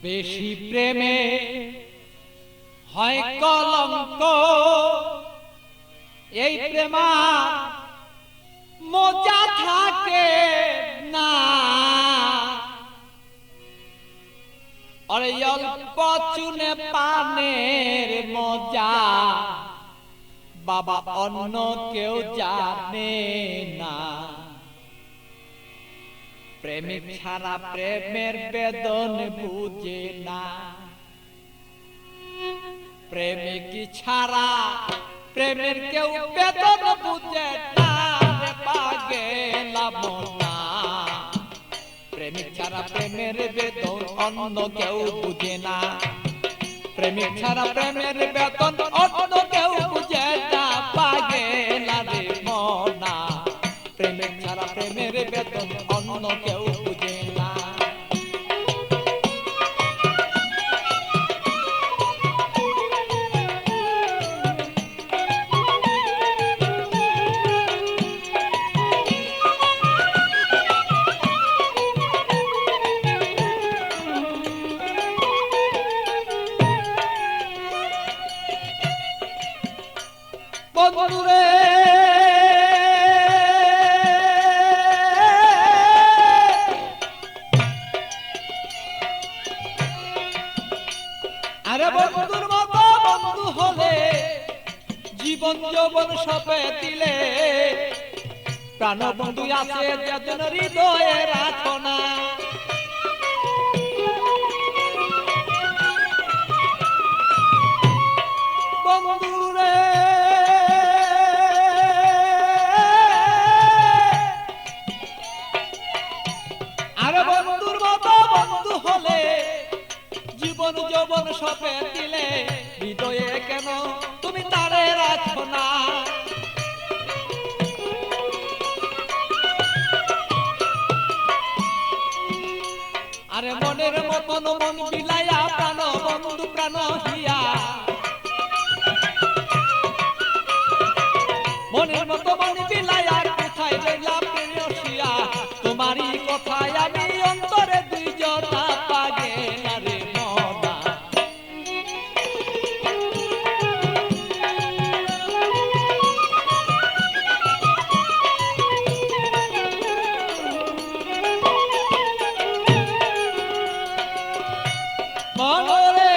বেশি প্রেমে হয় কলঙ্ক, এই প্রেমা মজা থাকে না। আরে অল্প চুনে পানের মজা বাবা অন্য কেউ জানে না। প্রেমিক ছাড়া প্রেমের বেদন বুঝে না। প্রেমিক ছাড়া প্রেমের কেউ বেদন বুঝে না রে পাগেলা মনা। প্রেমিক ছাড়া প্রেমের বেদন অন্য কেউ বুঝে না। প্রেমিক ছাড়া প্রেমের বেদন অন্য কেউ বুঝে না পাগেলা রে মনা। প্রেমিক ছাড়া প্রেমের বেদন অন্য কেউ বুঝে না। বন্ধুরে আরে বন্ধুর মতো বন্ধু হলে জীবন যৌবন সপে দিলে। প্রাণ বন্ধু আছে যেন হৃদয়ে রাখো না। বন্ধুরে আরে বন্ধুর মতো বন্ধু হলে জীবন যৌবন সপে দিলে। হৃদয়ে কেন তুমি তারে রাখো না। আরে মনের মতন মন বিলাইয়া প্রাণ বন্ধু প্রাণ হিয়া। মনের মতো মন বিলাইয়া কোথায় রইলা প্রেয়সিয়া। তোমারই কথায় আমি অন্তরে দুইজনা পাগেলা রে মনা। মনরে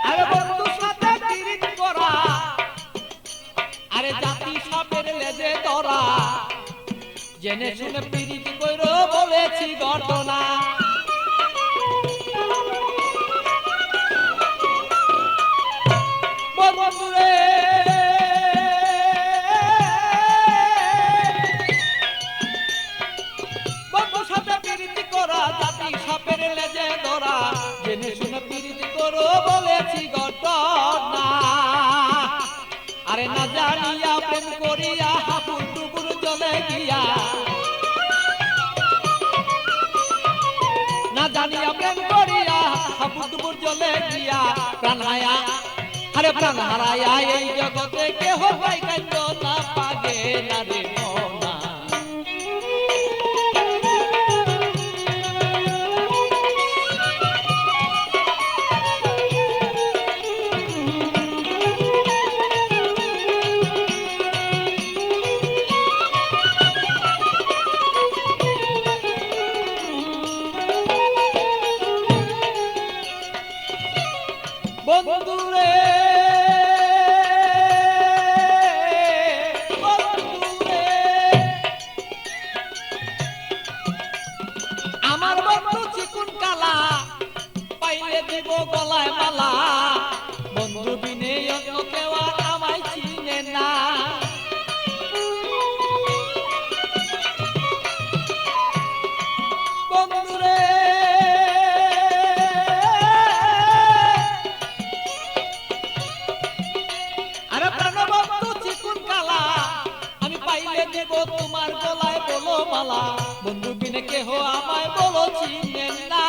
আরে বন্ধু সাথে তিরিত করা। আরে জাতি সাপের লেজে ধরা। জেনে শুনে পিরিত কইর বলেছি ঘটনা। বন্ধুরে বন্ধুর সাথে পিরিতি করা জাতি সাপের লেজে ধরা। জেনে শুনে পিরিতি করো বলেছি ঘটনা। আরে না জানিয়া প্রেম করিয়া হাবুর ডুবুর জলে গিয়া। না জানিয়া প্রেম করিয়া হাবুর ডুবুর জলে গিয়া। প্রাণ হায়া আরে প্রাণ হারায়া এই জগতে কেহ পাই কান্দ না পাগেলা রে মনা। বন্ধুরে বন্ধুরে আমার বন্ধু চিকুন কালা পাইলে দিব গলায় মালা। বন্ধু বিনে অন্য কেউ আমায় চিনে না। বন্ধুরে আরে প্রাণবন্ধু চিকুন কালা আমি পাইলে দেব তোমার গলায় বলো মালা। বন্ধু বিনে কেহ আমায় বলো চিনে না।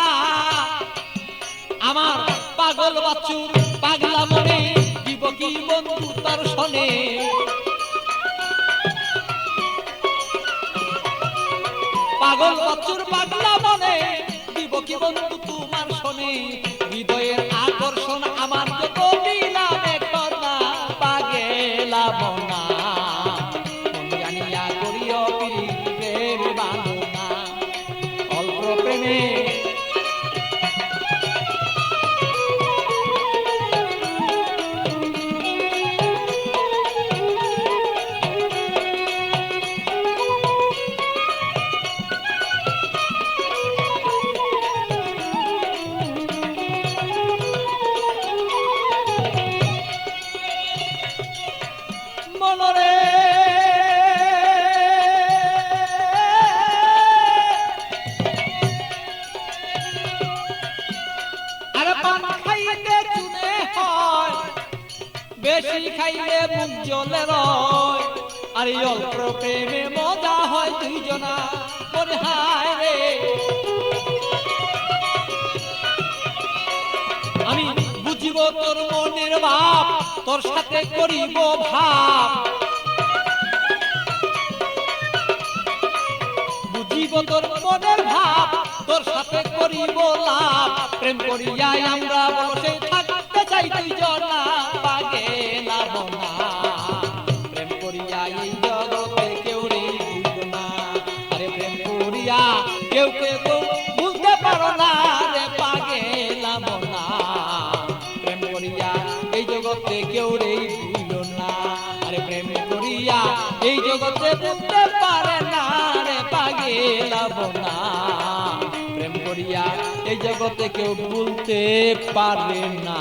আমার পাগল বাছুর পাগলা মনে দিব কি বন্ধু তার শোনে। পাগল বছর পাগলা মনে দিব কি বন্ধু তোমার শোনে হৃদয়ের আকর্ষণ আমার যত বিলামে কনা পাগেলা মনা মন জানিয়া করিও প্রেম বাঁধনা অল্প প্রেমে মনরে আরে পান খাইতে চুনে হয় বেশি খাইলে মুখ জ্বলে রয় আর এই অল্প প্রেমে মজা হয় দুইজনা মনে হায় রে আমি বুঝিব তোর মনের ভাব তোর সাথে করিব ভাব বুঝিব তোর মনের ভাব তোর সাথে করিব লাভ প্রেম করিয়াই আমরা বসে থাকতে চাই দুইজনা পাগেলা মনা প্রেম করিয়াই এই জগতে কেউ রে বুঝনা আরে প্রেম করিয়া কেউ কেউ বুঝতে পারো না রে পাগেলা মনা প্রেম করিয়া এই জগতে কেউ রে বুঝলো না আরে প্রেম করিয়া এই জগতে বুঝতে পারে না রে পাগেলা মনা প্রেম করিয়া এই জগতে কেউ বলতে পারে না।